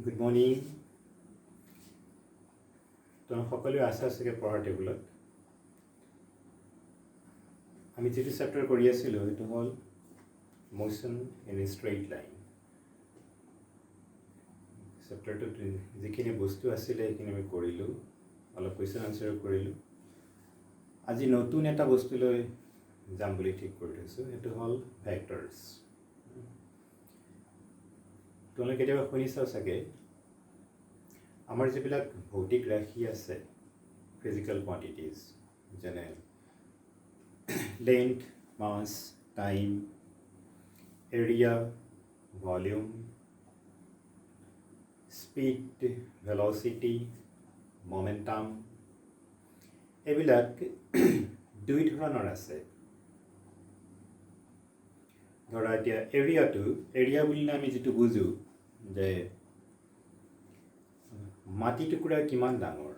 Good morning. তোমাক সকলোৱে আশা চাগে পঢ়াৰ টেবুলত আমি যিটো চেপ্টাৰ কৰি আছিলোঁ সেইটো হ'ল motion in a straight line. চেপ্টাৰটোত যিখিনি বস্তু আছিলে সেইখিনি আমি কৰিলোঁ, অলপ কুৱেশ্যন আনচাৰো কৰিলোঁ। আজি নতুন এটা বস্তুলৈ যাম বুলি ঠিক কৰি থৈছোঁ, সেইটো হ'ল ভেক্টৰ্ছ। তোমালোকে কেতিয়াবা শুনিছাও চাগে আমাৰ যিবিলাক ভৌতিক ৰাশি আছে, ফিজিকেল কোৱান্টিটিজ, যেনে length, mass, time, area, volume, speed, velocity, momentum, এইবিলাক দুই ধৰণৰ আছে। ধৰা এতিয়া এৰিয়া বুলিলে আমি যিটো বুজোঁ যে মাটি টুকুৰা কিমান ডাঙৰ,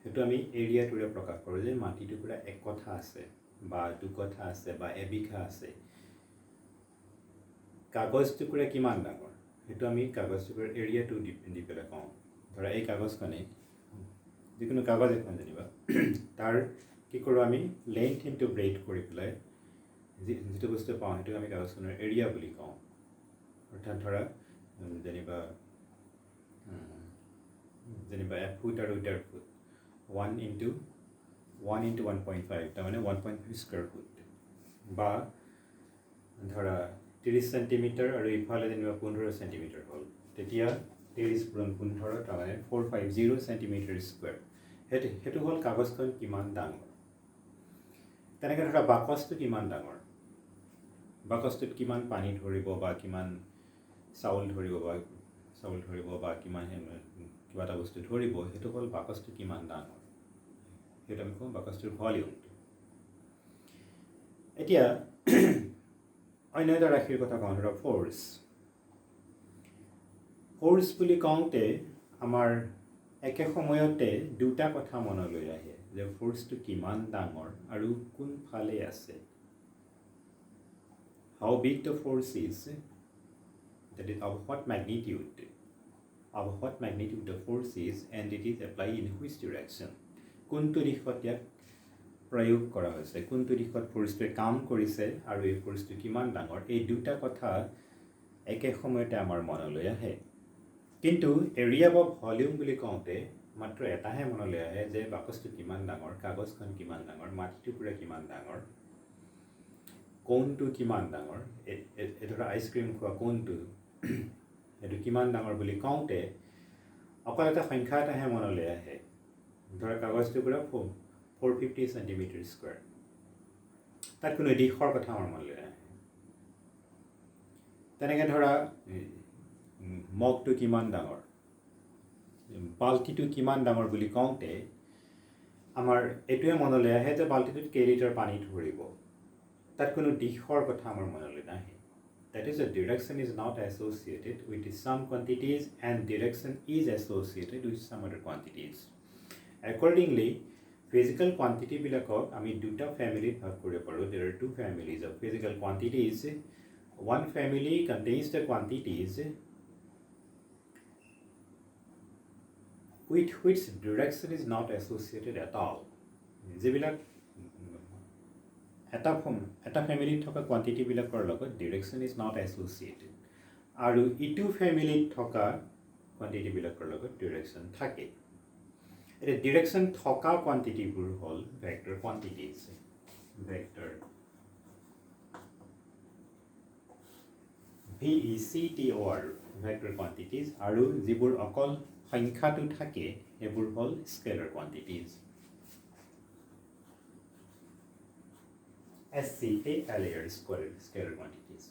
সেইটো আমি এৰিয়াটোৰে প্ৰকাশ কৰোঁ যে মাটি টুকুৰা এক কঠা আছে বা দুকঠা আছে বা এবিঘা আছে। কাগজ টুকুৰা কিমান ডাঙৰ, সেইটো আমি কাগজ টুকুৰাৰ এৰিয়াটো দি পেলাই কওঁ। ধৰা এই কাগজখনে, যিকোনো কাগজ এখন যেনিবা, তাৰ কি কৰোঁ আমি লেন্থ ইনটু ব্ৰেথ কৰি পেলাই যিটো বস্তু পাওঁ সেইটো আমি কাগজখনৰ এৰিয়া বুলি কওঁ। অৰ্থাৎ ধৰা যেনিবা 1 ফুট আৰু 1.5 ফুট, 1 ইনটু 1.5, তাৰমানে 1.5 স্কুৱেৰ ফুট। বা ধৰা 30 চেণ্টিমিটাৰ আৰু ইফালে যেনিবা 15 চেণ্টিমিটাৰ হ'ল, তেতিয়া 30 × 15, তাৰমানে 450 চেণ্টিমিটাৰ স্কুৱেৰ। সেইটো হ'ল কাগজখন কিমান ডাঙৰ। তেনেকৈ ধৰা বাকচটো কিমান ডাঙৰ, বাকচটোত কিমান পানী ধৰিব বা কিমান চাউল ধৰিব বা কিমান কিবা এটা বস্তু ধৰিব, সেইটো হ'ল বাকচটো কিমান ডাঙৰ, সেইটো আমি কওঁ বাকচটোৰ ভলিউমটো। এতিয়া অন্য এটা ৰাশিৰ কথা কওঁ, ধৰক ফ'ৰ্চ বুলি কওঁতে আমাৰ একে সময়তে দুটা কথা মনলৈ আহে, যে ফ'ৰ্চটো কিমান ডাঙৰ আৰু কোনফালে আছে। How big the force is, that is of what magnitude the force is, and it is applied in which direction, কোনটো দিশত ইয়াক প্ৰয়োগ কৰা হৈছে, কোনটো দিশত ফ'ৰ্চটোৱে কাম কৰিছে আৰু এই ফ'ৰ্চটো কিমান ডাঙৰ, এই দুটা কথা একে সময়তে আমাৰ মনলৈ আহে। কিন্তু এৰিয়া বা ভলিউম বুলি কওঁতে মাত্ৰ এটাহে মনলৈ আহে, যে বাকচটো কিমান ডাঙৰ, কাগজখন কিমান ডাঙৰ, মাটি টুকুৰা কিমান ডাঙৰ, কোণটো কিমান ডাঙৰ, ধৰা আইচক্ৰীম খোৱা কোণটো সেইটো কিমান ডাঙৰ বুলি কওঁতে অকল এটা সংখ্যা এটাহে মনলৈ আহে। ধৰা কাগজ টুকুৰা 450 চেণ্টিমিটাৰ স্কুৱেৰ, তাত কোনো দিশৰ কথা আমাৰ মনলৈ আহে। তেনেকৈ ধৰা মগটো কিমান ডাঙৰ, বাল্টিটো কিমান ডাঙৰ বুলি কওঁতে আমাৰ এইটোৱে মনলৈ আহে যে বাল্টিটোত কেইলিটাৰ পানী ধৰিব, তাত কোনো দিশৰ কথা আমাৰ মনলৈ নাহে। That is, the direction is not associated with some quantities and direction is associated with some other quantities. Accordingly, physical quantity বিলাকক আমি দুটা ফেমিলিত ভাগ কৰিব পাৰোঁ। There are two families of physical quantities. One family contains the quantities with which direction is not associated at all. যিবিলাক এটা ফেমিলিত থকা কোৱান্টিটিবিলাকৰ লগত ডিৰেকশ্যন ইজ নট এছ'চিয়েটেড, আৰু ইটো ফেমিলিত থকা কোৱান্টিটিবিলাকৰ লগত ডিৰেকশ্যন থাকে। এতিয়া ডিৰেকশ্যন থকা কোৱান্টিটিবোৰ হ'ল vector quantities, vector VECTOR, vector quantities, আৰু যিবোৰ অকল সংখ্যাটো থাকে সেইবোৰ হ'ল scalar quantities, SCALAR, scalar quantities.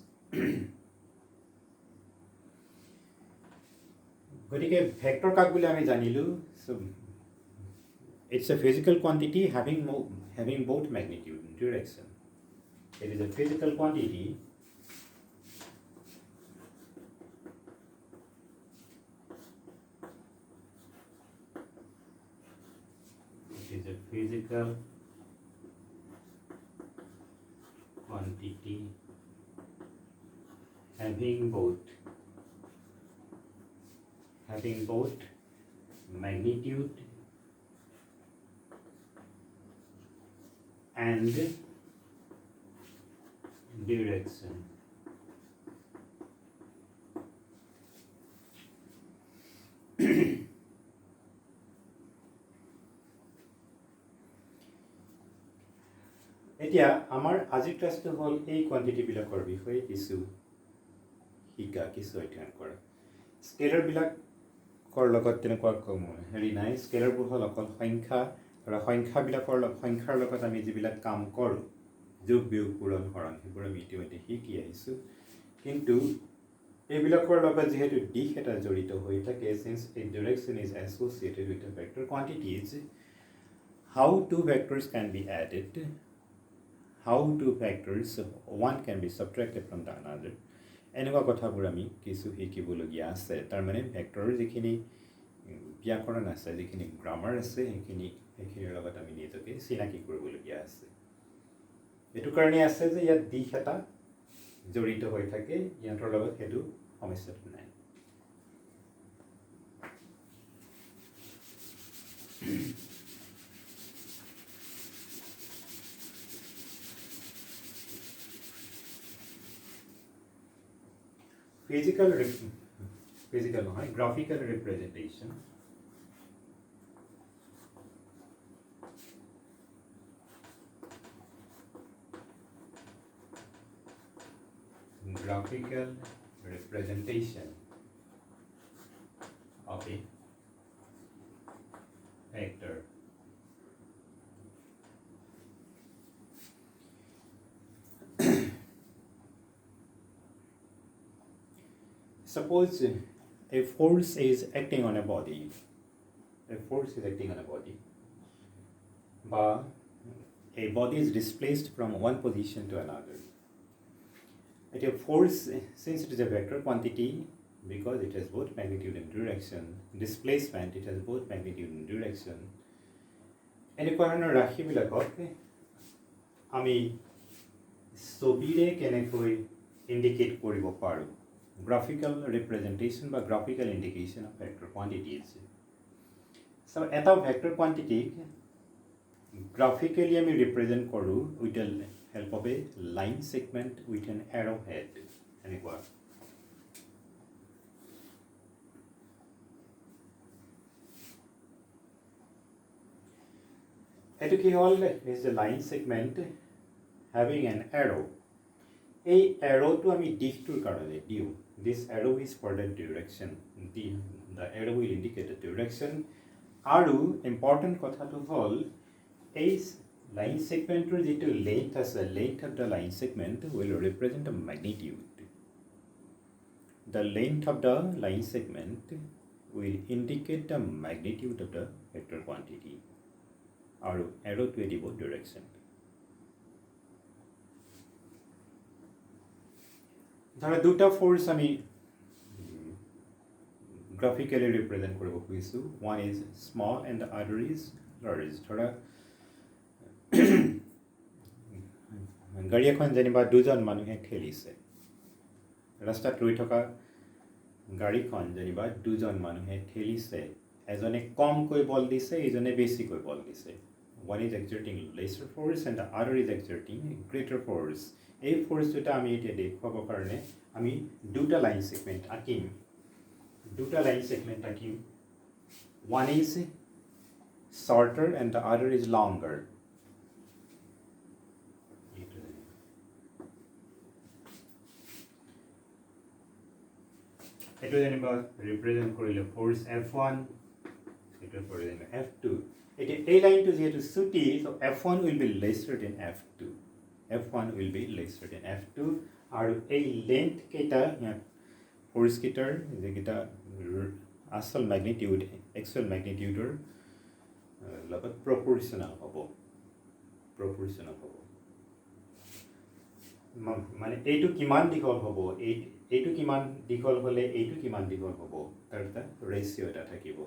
গতিকে ভেক্টৰ কাক বুলি আমি জানিলোঁ। So it's a physical quantity having both magnitude and direction. It is a physical quantity quantity having both having both magnitude and direction. এতিয়া আমাৰ আজিৰ ক্লাছটো হ'ল এই কোৱান্টিটিবিলাকৰ বিষয়ে কিছু শিকা কিছু অধ্যয়ন কৰা স্কেলাৰবিলাকৰ লগত তেনেকুৱা হেৰি নাই স্কেলাৰবোৰ হ'ল অকল সংখ্যা আৰু সংখ্যাৰ লগত আমি যিবিলাক কাম কৰোঁ যোগ বিয়োগ পূৰণ হৰণ সেইবোৰ আমি ইতিমধ্যে শিকি আহিছোঁ কিন্তু এইবিলাকৰ লগত যিহেতু দিশ এটা জড়িত হৈ থাকে since a direction is associated with the vector quantities how two vectors can be added how two factors one can be subtracted from the another এনেকুৱা কথাবোৰ আমি কিছু শিকিবলগীয়া আছে তাৰমানে ভেক্টৰৰ যিখিনি ব্যাকৰণ আছে যিখিনি গ্ৰামাৰ আছে সেইখিনিৰ লগত আমি নিজকে চিনাকি কৰিবলগীয়া আছে এইটো কাৰণে আছে যে ইয়াত দিশ এটা জড়িত হৈ থাকে ইয়াৰ লগত সেইটো সমস্যাটো নাই graphical representation of a vector suppose a force is acting on a body but a body is displaced from one position to another a force since it is a vector quantity because it has both magnitude and direction displacement it has both magnitude and direction এনেকুৱা ধৰণৰ ৰাশিবিলাকক আমি ছবিৰে কেনেকৈ indicate কৰিব পাৰোঁ graphical representation বা graphical indication of vector quantities so এটা vector quantity graphically আমি represent কৰোঁ with the help of a line segment with an arrowhead এনেকুৱা এইটো কি হ'ল is a line segment having an arrow এই arrowটো আমি দিশটোৰ কাৰণে দিওঁ this arrow is for the direction the arrow will indicate the direction আৰু important কথাটো হ'ল এই line segmentor যিটো length আছে length of the line segment will represent the magnitude the length of the line segment will indicate the magnitude of the vector quantity আৰু arrowটোৱে দিব direction ধৰা দুটা ফোৰ্স আমি গ্ৰাফিক্যালি ৰিপ্ৰেজেন্ট কৰিব খুজিছোঁ one is small and the other is large ধৰা গাড়ী এখন যেনিবা দুজন মানুহে ঠেলিছে ৰাস্তাত ৰৈ থকা গাড়ীখন যেনিবা দুজন মানুহে ঠেলিছে এজনে কমকৈ বল দিছে এজনে বেছিকৈ বল দিছে one is exerting lesser force and the other is exerting greater force এই ফোর্সটা আমি এটা দেখুৱাবৰ কাৰণে আমি দুটা লাইন সেগমেন্ট আঁকিম one is shorter and the other is longer এটো যেনিবা ৰিপ্ৰেজেন্ট কৰিলে ফোৰ্স f1 এটো কৰিলে f2 এটা এই লাইনটো যেহেতু ছুটি so f1 will be lesser than f2 f1 will be lesser than f2 আৰু এই লেন্থ কেইটা ফোৰ্স কেইটাৰ যেটা আসল ম্যাগনিটিউড এক্সুয়াল ম্যাগনিটিউডৰ লগত প্ৰপোৰ্শনাল হ'ব মানে এইটো কিমান দীঘল হ'ব এইটো কিমান দীঘল হলে এইটো কিমান দীঘল হ'ব তাৰ এটা ৰেশিও এটা থাকিব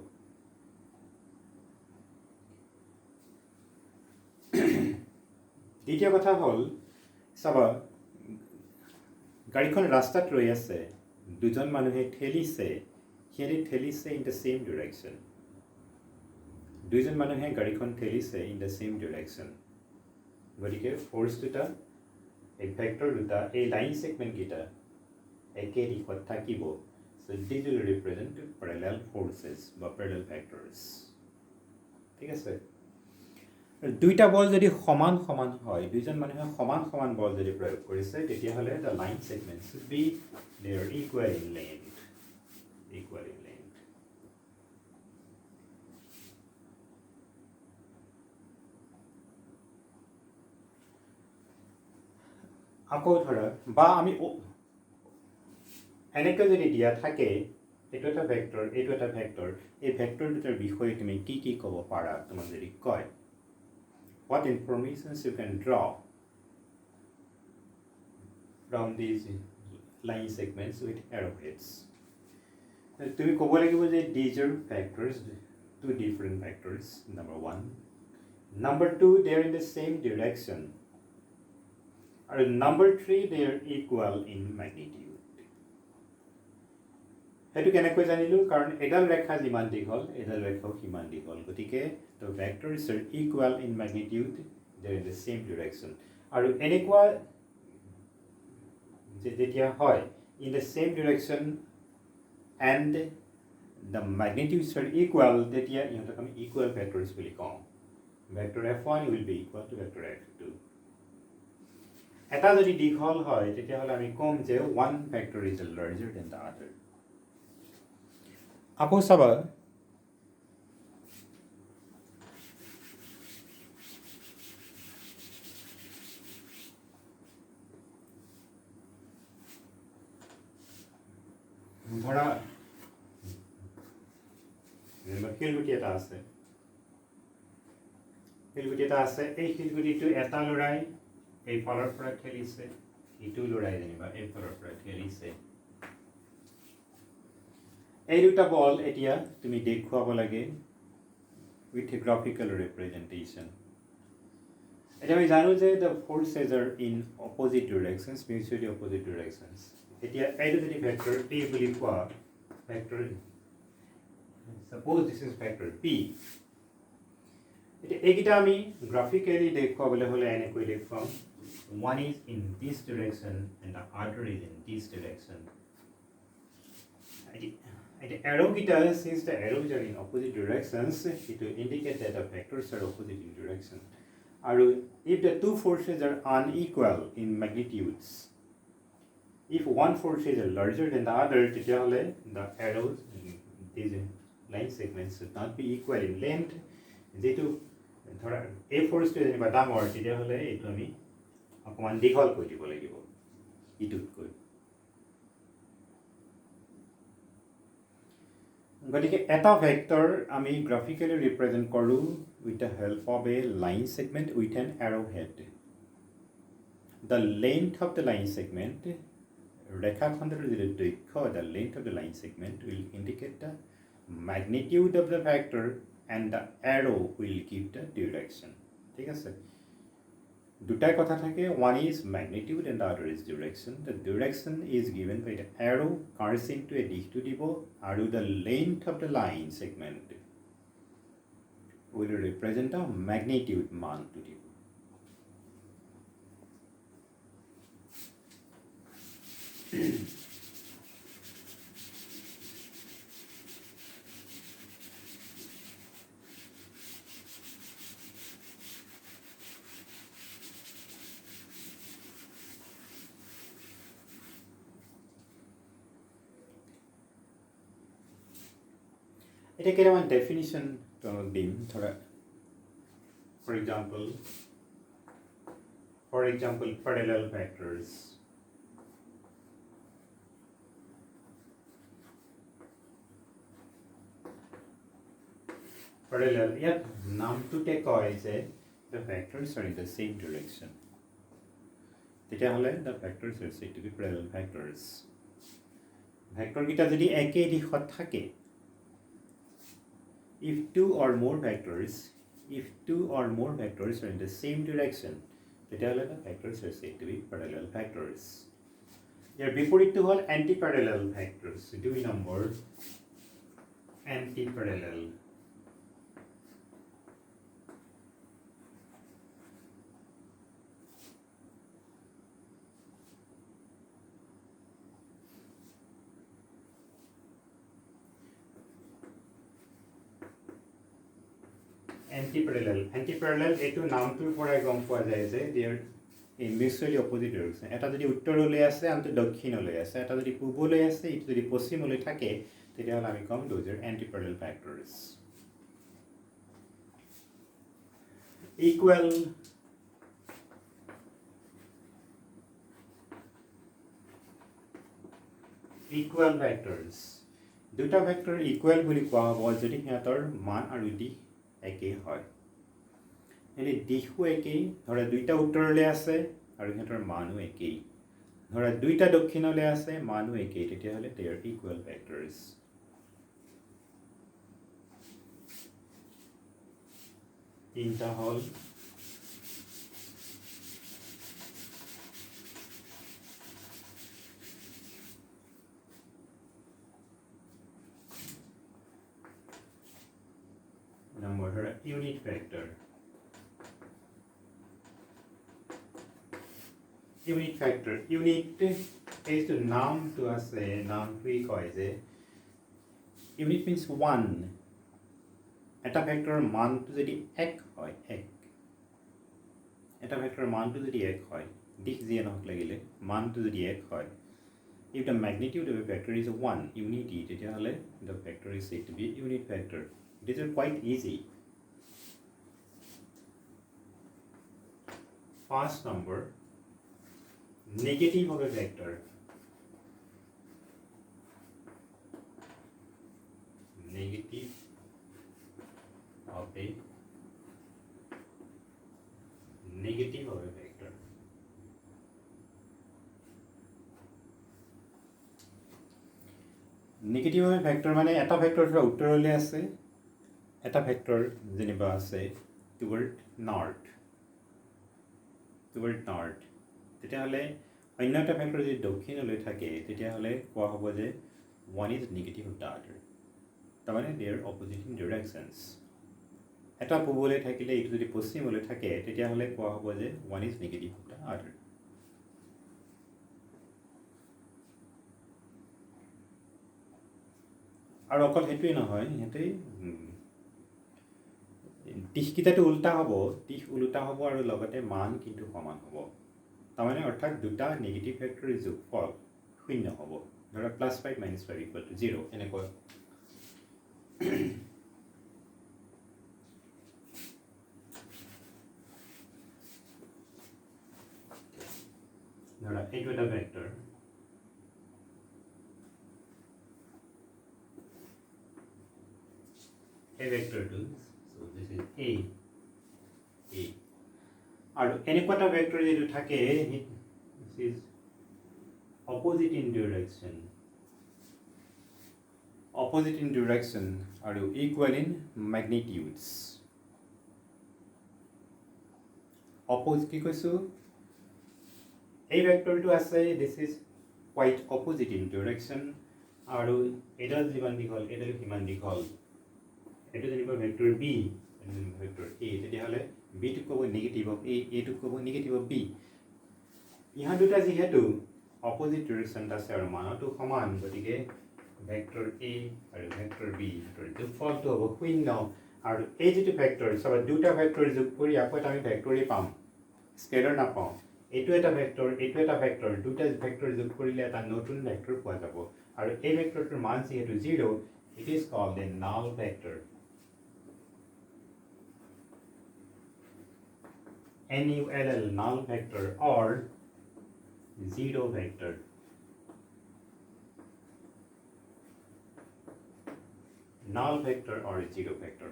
দ্বিতীয় কথা হ'ল চাবা গাড়ীখন ৰাস্তাত ৰৈ আছে দুজন মানুহে ঠেলিছে সিহঁতে ঠেলিছে ইন দ্য ছেইম ডিৰেকশ্যন দুইজন মানুহে গাড়ীখন ঠেলিছে ইন দ্য ছেইম ডিৰেকশ্যন গতিকে ফ'ৰ্চ দুটা এই ভেক্টৰ দুটা এই লাইন ছেগমেণ্টকেইটা একে দিশত থাকিব so' this will represent parallel forces বা পেৰেলেল ভেক্টৰ্ছ ঠিক আছে দুইটা বল যদি সমান সমান হয় দুইজন মানুহে সমান সমান বল যদি প্ৰয়োগ কৰিছে তেতিয়াহ'লে the line segment should be there equal in length আকৌ ধৰা বা আমি এনেকৈ যদি দিয়া থাকে এইটো এটা ভেক্টৰ এইটো এটা ভেক্টৰ এই ভেক্টৰ দুটাৰ বিষয়ে তুমি কি কি ক'ব পাৰা তোমাক যদি কয় what informations you can draw from these line segments with arrowheads তুমি ক'ব লাগিব যে these are vectors two different vectors number 1 number 2 they are in the same direction and number 3 they are equal in magnitude সেইটো কেনেকৈ জানিলোঁ কাৰণ এডাল ৰেখা যিমান দীঘল এডাল ৰেখাও সিমান দীঘল গতিকে the vectors are equal in magnitude they are in the same direction আৰু এনেকুৱা যেতিয়া হয় in the same direction and the magnitudes are equal তেতিয়া ইহঁতক আমি equal vectors বুলি কওঁ vector f1 will be equal to vector f2 এটা যদি দীঘল হয় তেতিয়াহ'লে আমি ক'ম যে one vector is larger than the other আকৌ চাবা ধৰা শিলগুটি এটা আছে এই শিলগুটিটো এটা ল'ৰাই এই ফালৰ পৰা ঠেলিছে ইটো ল'ৰাই যেনিবা এই ফালৰ পৰা ঠেলিছে এই দুটা বল এতিয়া তুমি দেখুৱাব লাগে with a graphical representation এতিয়া আমি জানো যে the forces are in opposite directions mutually opposite directions এতিয়া এইটো যদি ভেক্টৰ p বুলি কোৱা vector suppose this is vector p এতিয়া এইকেইটা আমি গ্ৰাফিক্যালি দেখুৱাবলৈ হ'লে এনেকৈ দেখুৱাম one is in this direction and the other is in this direction the arrow guitar since the arrows are in opposite directions it will indicate that the vectors are opposite in direction and if the two forces are unequal in magnitudes if one force is larger than the other the arrows these line segments should not be equal in length যেটো ধৰা এই ফোৰ্সটো যেনিবা ডাঙৰ তেতিয়াহ'লে এইটো আমি অকমান দীঘল কৰি দিব লাগিব ইটোতকৈ গতিকে এটা ভেক্টৰ আমি গ্ৰাফিক্যালি ৰিপ্ৰেজেন্ট কৰো with the help of a line segment with an arrowhead the length of the line segment ৰেখাখণ্ডৰ যিটো দৈৰ্ঘ্য the length of the line segment will indicate the magnitude of the vector and the arrow will give the direction ঠিক আছে দুটাই কথা থাকে one is magnitude and the other is direction the direction is given by the arrow corresponding to a দিশটো দিব আৰু the length of the line segment will represent the magnitude মানটো দিব এটা কেইটামান ডেফিনিশ্যন তোমাক দিম ধৰা for example parallel vectors parallel ইয়াত নামটোতে কয় যে the vectors are in the same direction তেতিয়াহ'লে the vectors are said to be parallel vectors vector কেইটা যদি একে দিশত থাকে if two or more vectors are in the same direction তেতিয়াহ'লে the vectors are said to be parallel vectors ইয়াৰ বিপৰীতটো হ'ল anti-parallel vectors 2 number antiparallel. Antiparallel এইটো নামটোৰ পৰাই গম পোৱা যায় যে they are in mutually opposite direction. এটা যদি উত্তৰলৈ আছে আনটো দক্ষিণলৈ আছে, এটা যদি পূবলৈ আছে ইটো যদি পশ্চিমলৈ থাকে তেতিয়াহ'লে আমি ক'ম those are antiparallel factors. Equal vectors. দুটা ভেক্টৰ ইকুৱেল বুলি কোৱা হ'ব যদি সিহঁতৰ মান আৰু দিশ একেই হয়। এনে দিশো একেই, ধৰা দুইটা উত্তৰলৈ আছে আৰু সিহঁতৰ মানো একেই, ধৰা দুইটা দক্ষিণলৈ আছে মানো একেই, তেতিয়াহ'লে they are equal vectors. তিনিটা হ'ল number ধৰা unit vector. Unit factor. Unit এইটো নামটো আছে, নামটোৱেই কয় যে unit means one. এটা ভেক্টৰৰ মানটো যদি এক হয়, এটা ভেক্টৰৰ মানটো যদি এক হয়, দিশ যিয়ে নহওক লাগিলে মানটো যদি এক হয়, if the magnitude of a vector is 1 unity, তেতিয়াহ'লে the vector is said to be a unit vector. These are quite easy. First number, negative of a vector. Negative of a vector. Negative of a vector মানে এটা vector ধৰা উত্তৰলৈ আছে, এটা vector যেনিবা আছে toward north, তেতিয়াহ'লে অন্য এটা ভেক্টৰ যদি দক্ষিণলৈ থাকে তেতিয়াহ'লে কোৱা হ'ব যে one is negative of the other. তাৰমানে they are opposite in directions. এটা পূবলৈ থাকিলে ইটো যদি পশ্চিমলৈ থাকে তেতিয়াহ'লে কোৱা হ'ব যে one is negative of the other. আৰু অকল সেইটোৱেই নহয়, সিহঁতে দিশকেইটাটো উল্টা হ'ব, দিশ উল্টা হ'ব আৰু লগতে মান কিন্তু সমান হ'ব। তাৰমানে অৰ্থাৎ দুটা নেগেটিভ ভেক্টৰৰ যোগফল শূন্য হ'ব, ধৰা +5 - 5 = 0 এনেকৈ। ধৰা এইটো এটা ভেক্টৰ, এই ভেক্টৰটো, so this is A, আৰু এনেকুৱা এটা ভেক্টৰ যিটো থাকে this is opposite in direction আৰু equal in magnitudes. Opposite কি কৈছো, এই ভেক্টৰটো আছে this is quite opposite in direction আৰু এডাল যিমান দীঘল এডাল সিমান দীঘল, এইটো যেনিবা ভেক্টৰ B, ভেক্টৰ A, তেতিয়াহ'লে B টোক ক'ব নেগেটিভ অফ A, A টোক ক'ব নেগেটিভ অফ B. ইহঁত দুটা যিহেতু অপজিট ডিৰেকশ্যনত আছে আৰু মানতো সমান, গতিকে ভেক্টৰ A আৰু ভেক্টৰ B যোগফলটো হ'ব শূন্য। আৰু এই যিটো ভেক্টৰ চাবা দুটা ভেক্টৰ যোগ কৰি আকৌ এটা আমি ভেক্টৰেই পাম, স্কেলাৰ নাপাওঁ। এইটো এটা ভেক্টৰ, এইটো এটা ভেক্টৰ, দুটা ভেক্টৰ যোগ কৰিলে এটা নতুন ভেক্টৰ পোৱা যাব। আৰু এই ভেক্টৰটোৰ মান যিহেতু 0, it is called a null vector. NULL, null vector or zero vector. Null vector or zero vector.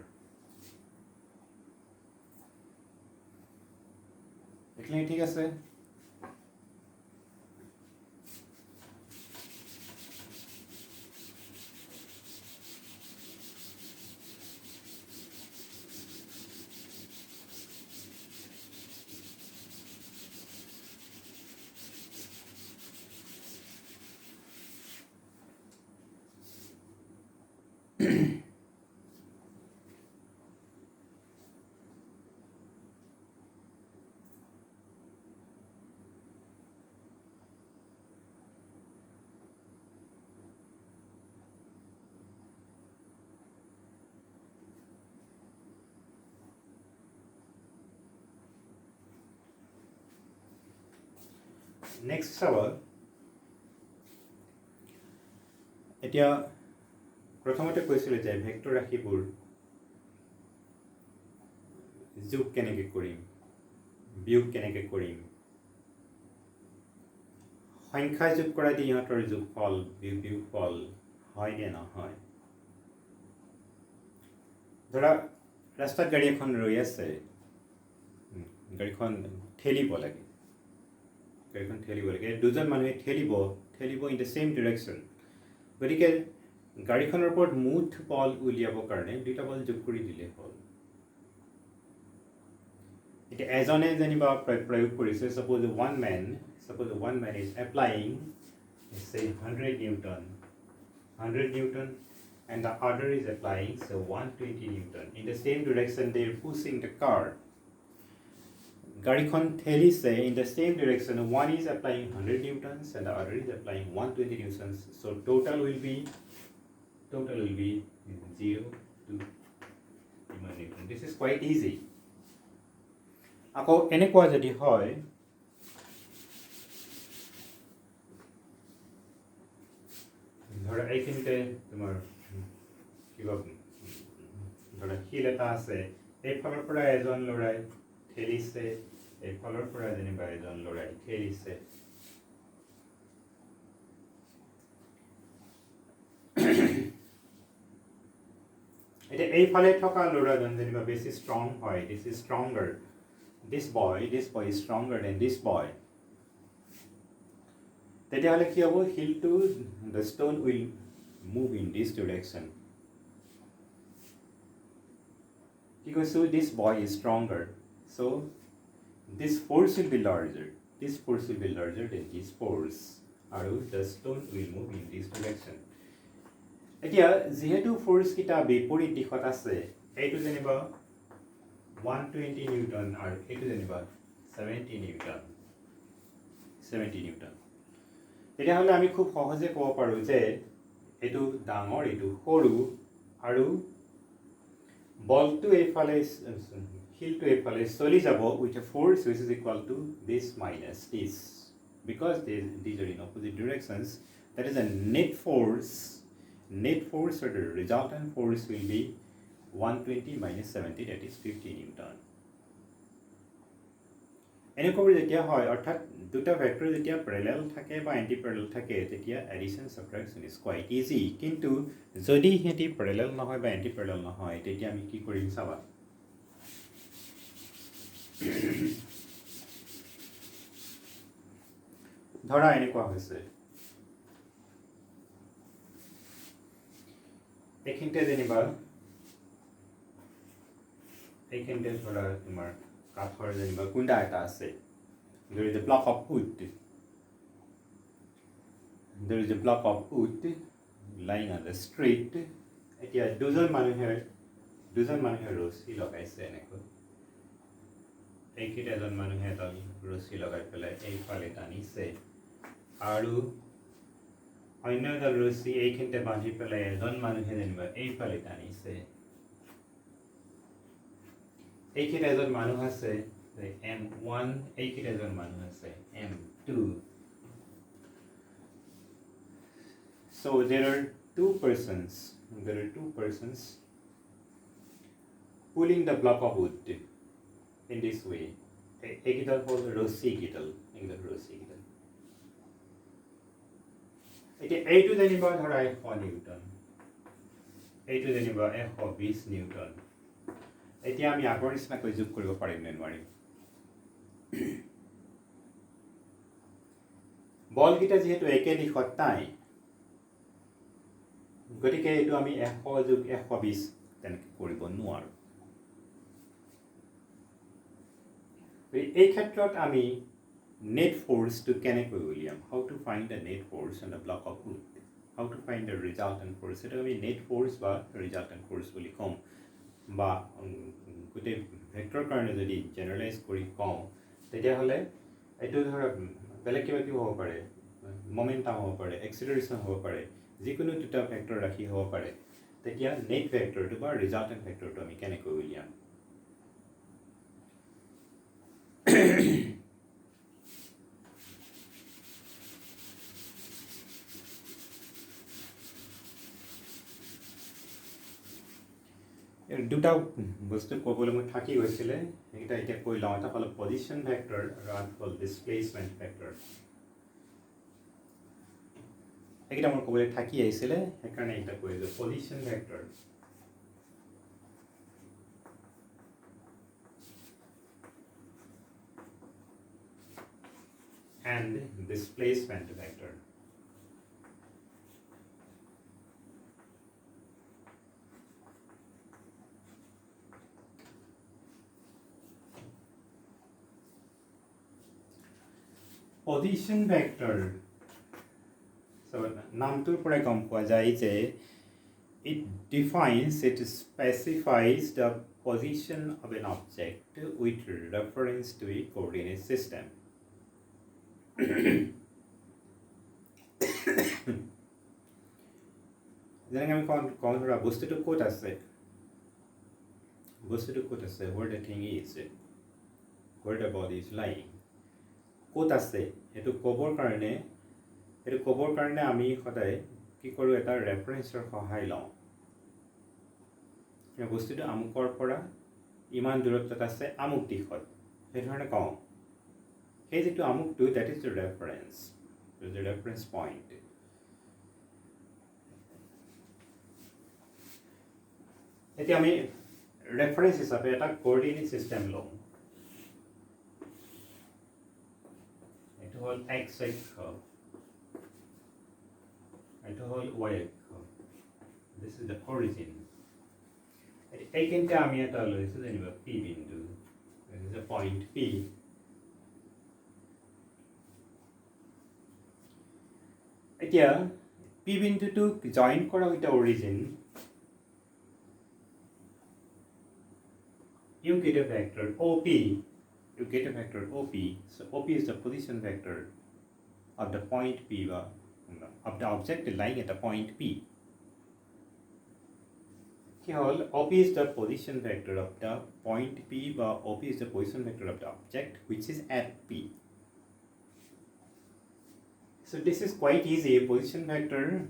দেখলে ঠিক আছে? নেক্সট চাব এতিয়া প্ৰথমতে কৈছিলোঁ যে ভেক্টৰ ৰাশিবোৰ যোগ কেনেকৈ কৰিম বিয়োগ কেনেকৈ কৰিম সংখ্যা যোগ কৰা দি ইহঁতৰ যোগফল বিয়োগফল হয় নে নহয় ধৰা ৰাস্তাত গাড়ী এখন ৰৈ আছে গাড়ীখন ঠেলিব লাগে দুজন মানুহে ঠেলিব ইন দ্য চেম ডিৰেকশ্যন গতিকে গাড়ীখনৰ ওপৰত মুঠ বল উলিয়াবৰ কাৰণে দুটা বল যোগ কৰি দিলে হ'ল এতিয়া এজনে যেনিবা প্ৰয়োগ কৰিছে suppose one man is applying say 100 Newton and the other is applying so 120 Newton in the same direction they are pushing the car গাড়ীখন ঠেলিছে in the same direction one is applying 100 newtons and the other is applying 120 newtons so total will be 0 to Newton this is quite easy আকৌ এনেকুৱা যদি হয় ধৰা এইখিনিতে তোমাৰ কিবা ধৰা শিল এটা আছে এইফালৰ পৰা এজন ল'ৰাই ঠেলিছে এইফালৰ পৰা যেনিবা এজন ল'ৰাই ঠেলিছে এতিয়া এইফালে থকা ল'ৰাজন যেনিবা বেছি ষ্ট্ৰং হয় this is stronger this boy is stronger than this boy তেতিয়াহ'লে কি হ'ব শিলটো the stone will move in this direction কি কৈছোঁ this boy is stronger so this force will be larger than this force আৰু the stone will move in this direction এতিয়া যেহেতু force কিটা বিপৰীত দিশত আছে এইটো যেনিবা 120 নিউটন আৰু এইটো যেনিবা 70 নিউটন তেতিয়াহ'লে আমি খুব সহজে ক'ব পাৰোঁ যে এইটো ডাঙৰ এইটো সৰু আৰু বলটো এইফালে শিলটো এইফালে চলি যাব with a force which is equal to this minus this because these are in opposite directions that is a net force or the resultant force will be 120 minus 70 that is 50 Newton এনেকৈ যেতিয়া হয় অৰ্থাৎ দুটা vector যেতিয়া প্যাৰেলাল থাকে বা anti Pyarelal থাকে তেতিয়া এডিশন সাবট্ৰাকশন ইজ কোয়াইট ইজি কিন্তু যদি হেতি প্যাৰেলাল নহয় বা এন্টি প্যাৰেলাল নহয় তেতিয়া আমি কি কৰিম চাবা ধৰা এনেকুৱা হৈছে এইখিনিতে যেনিবা এইখিনিতে ধৰা তোমাৰ কাঠৰ যেনিবা কুণ্ডা এটা আছে there is a block of wood lying on the street এতিয়া দুজন মানুহে ৰছী লগাইছে এনেকৈ এইখিনিতে এজন মানুহে এডাল ৰছী লগাই পেলাই এইফালে টানিছে আৰু অন্য এডাল ৰছী এইখিনিতে বান্ধি পেলাই এজন মানুহে যেনিবা এইফালে টানিছে এইখিনিতে এজন মানুহ আছে M1 এইখিনিতে এজন মানুহ আছে M2 so there are two persons pulling the block of wood in this way এইকেইডাল হ'ল ৰছী কেইডাল এতিয়া এইটো যেনিবা ধৰা 100 নিউটন এইটো যেনিবা 120 নিউটন এতিয়া আমি আগৰ নিচিনাকৈ যোগ কৰিব পাৰিম নে নোৱাৰিম বলকেইটা যেহেতু একে দিশত নাই গতিকে এইটো আমি 100 যোগ 120 তেনেকৈ কৰিব নোৱাৰোঁ এই ক্ষেত্ৰত আমি net force to কেনেকৈ উলিয়াম how to find the net force on the block of wood how to find the resultant force এটা আমি net force বা resultant force বুলি কম বা গোটেই ভেক্টৰ কাৰণে যদি জেনাৰেলাইজ কৰি কওঁ তেতিয়াহ'লে এইটো ধৰা বেলেগ কিবা কি হ'ব পাৰে মোমেন্টাম হ'ব পাৰে এক্সিলাৰেশ্যন হ'ব পাৰে যিকোনো দুটা ভেক্টৰ ৰাখি হ'ব পাৰে তেতিয়া নেট ভেক্টৰটো বা ৰিজাল্টেন্ট ভেক্টৰটো আমি কেনেকৈ উলিয়াম দুটা বস্তু ক'বলৈ মই থাকি গৈছিলে সেইকেইটা এতিয়া কৈ লওঁ এটা হ'ল পজিশ্যন ভেক্টৰ আৰু আনটো হ'ল ডিছপ্লেচমেণ্ট ভেক্টৰ এইকেইটা মোৰ ক'বলৈ থাকি আহিছিলে সেইকাৰণে এইকেইটা কৈ দিলোঁ position vector and displacement vector. Position vector. So নামটোৰ পৰাই গম পোৱা যায় যে it defines, it specifies the position of an object with reference to a coordinate system. যেনেকৈ আমি কওঁ ধৰা বস্তুটো ক'ত আছে where the thing is, where the body is lying, ক'ত আছে সেইটো ক'বৰ কাৰণে আমি সদায় কি কৰোঁ এটা ৰেফাৰেঞ্চৰ সহায় লওঁ বস্তুটো আমুকৰ পৰা ইমান দূৰত্বত আছে আমুক দিশত সেইধৰণে কওঁ সেই যিটো আমুকটো that is the reference point. এতিয়া আমি ৰেফাৰেঞ্চ হিচাপে এটা কোঅৰ্ডিনেট চিষ্টেম লওঁ এইটো হ'ল x অক্ষ এইটো হ'ল y অক্ষ this is the origin এইখিনিতে আমি এটা লৈছোঁ যেনিবা p বিন্দু this is a point p এতিয়া p বিন্দুটোক জইন কৰা এটা origin you get a vector OP. So OP is the position vector of the point P, of the object lying at the point P. Here, OP is the position vector of the point P, but OP is the position vector of the object which is at P. So this is quite easy. Position vector.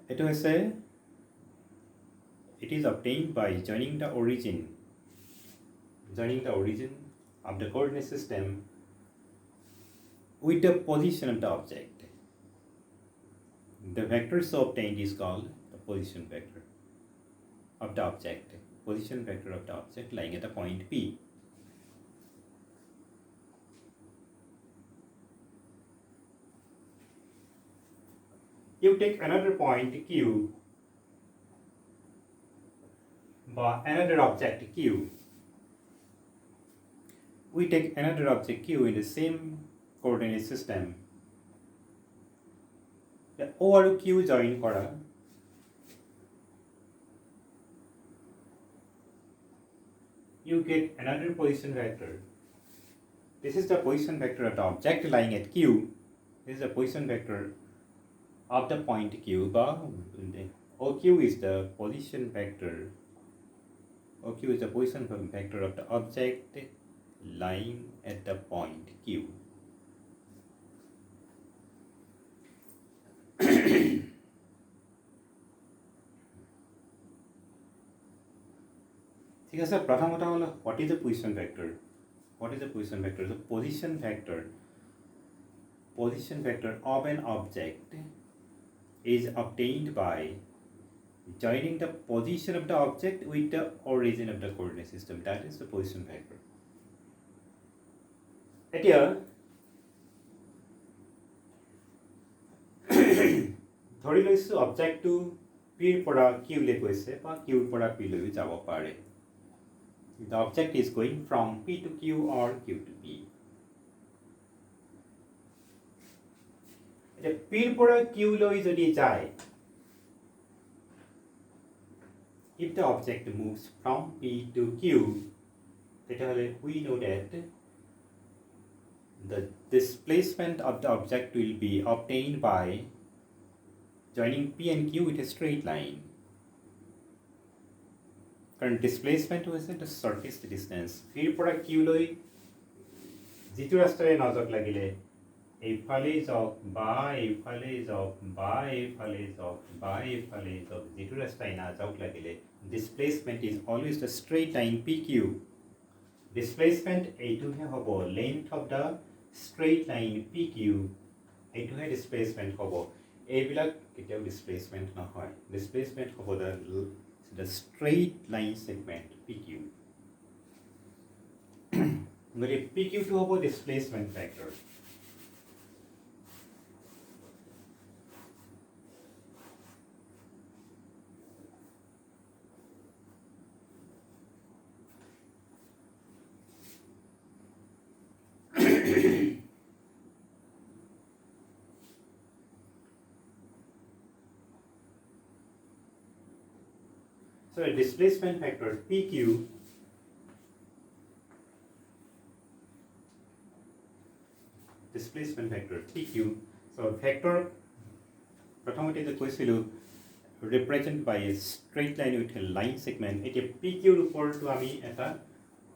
It is obtained by joining the origin of the coordinate system with the position of the object. The vector so obtained is called the position vector of the object. Position vector of the object lying at the point P. You take another point Q, but another object Q. We take another object Q in the same coordinate system. The O and Q join kora. You get another position vector. This is the position vector of the object lying at Q. This is the position vector of the point Q. But OQ is the position vector. OQ is the position vector of the object lying at the point Q. ঠিক আছে প্ৰথমতে হ'ল what is the position vector? The position vector of an object is obtained by joining the position of the object with the origin of the coordinate system. That is the position vector. এতিয়া ধৰি লৈছোঁ অবজেক্টটো পিৰ পৰা কিউলৈ গৈছে বা কিউৰ পৰা পিলৈ যাব পাৰে The object is going from P to Q or Q to P. এতিয়া পিৰ পৰা কিউলৈ যদি যায় if the object moves from P to Q, we know that the displacement of the object will be obtained by joining P and Q with a straight line. Current displacement was the surface distance. P পৰা Q লৈ যিটো ৰাস্তাৰে নজৰ লাগিলে এইফালে যাওক বা এইফালে যাওক বা এইফালে যাওক বা এইফালে যাওক যিটো ৰাস্তাই নাযাওক লাগিলে displacement is always the straight line P Q displacement এইটোহে হ'ব length of the straight line P Q এইটোহে ডিছপ্লেচমেণ্ট হ'ব এইবিলাক কেতিয়াও ডিছপ্লেচমেণ্ট নহয় ডিছপ্লেচমেণ্ট হ'ব the straight line segment P Q গতিকে পি কিউটো হ'ব displacement vector So a displacement vector PQ displacement vector PQ so vector প্ৰথমতে যে কৈছিলোঁ represented by a straight line with a line segment এতিয়া PQ ৰ ওপৰতো আমি এটা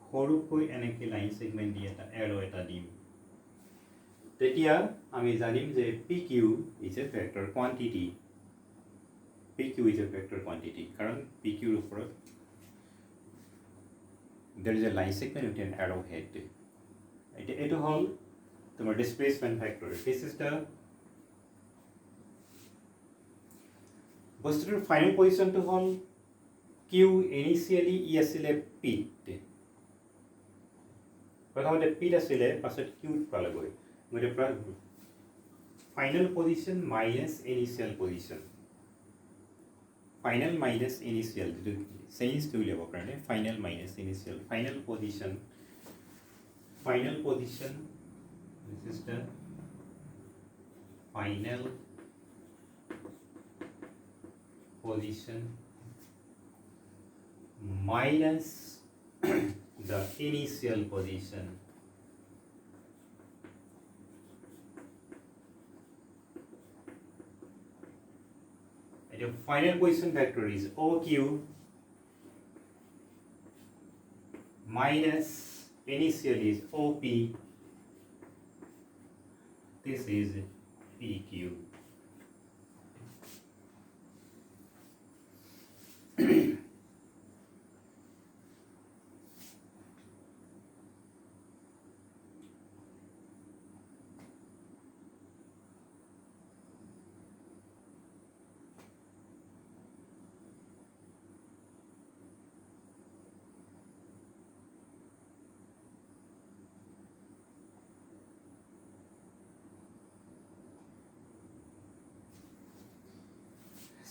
সৰুকৈ এনেকৈ লাইন সেগমেন্ট দি এটা এৰো এটা দিম তেতিয়া আমি জানিম যে PQ is a vector quantity PQ is a vector quantity কারণ PQ ৰ ওপৰত there is a line segment with an arrowhead এটো হল তোমাৰ displacement vector this is the বস্তুটোৰ ফাইনাল পজিশনটো হল Q initially ই আছিলে P প্ৰথমতে P আছিলে পাছত Q পালেগৈ মানে final position minus initial position final minus initial change to level karone final minus initial final position this is the final position minus the initial position the final position vector is OQ minus initial is OP this is PQ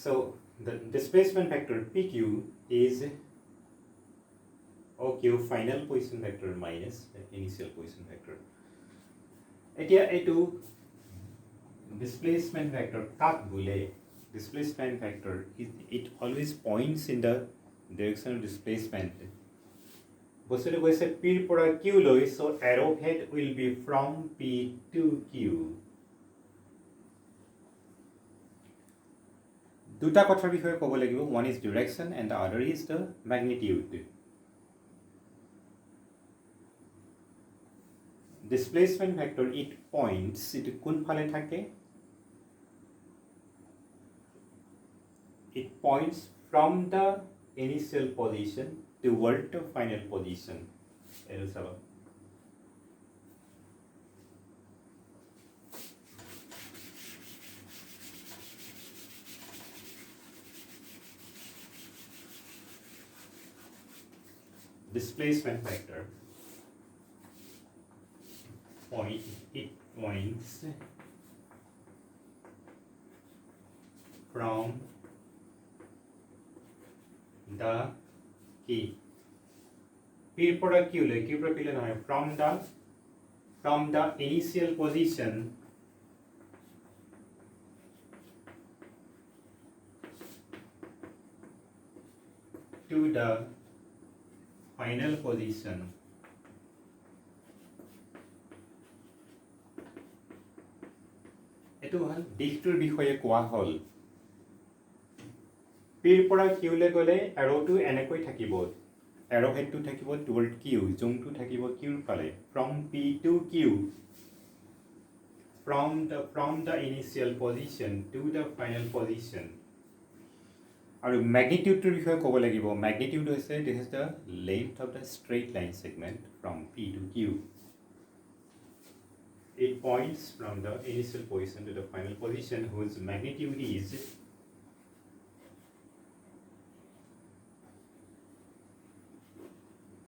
So the displacement vector PQ is OQ final position vector minus the initial position vector. এতিয়া এটো displacement vector কাক বলে displacement vector it always points in the direction of displacement বস্তুটো কৈছে P ৰ পৰা Q লৈ so arrowhead will be from P to Q দুটা কথাৰ বিষয়ে ক'ব লাগিব one is direction and the other is the magnitude displacement vector it points it কোন ফালে থাকে it points from the initial position toward the final position এটো চাবা displacement vector it points from the key P পৰা Q লৈ Q পৰা P লৈ নহয় from the initial position to the final position এটো হল দিশটোৰ বিষয়ে কোৱা হল P ৰ পৰা Q লৈ গলে এৰোটো এনেকৈ থাকিব এৰোহেডটো থাকিব toward Q জুমটো থাকিব Q ৰ ফালে from P to Q from the initial position to the final position. আৰু মেগনিটিউডটোৰ বিষয়ে ক'ব লাগিব মেগনিটিউড হৈছে this is the length of the straight line segment from P to Q. It points from the initial position to the final position whose magnitude is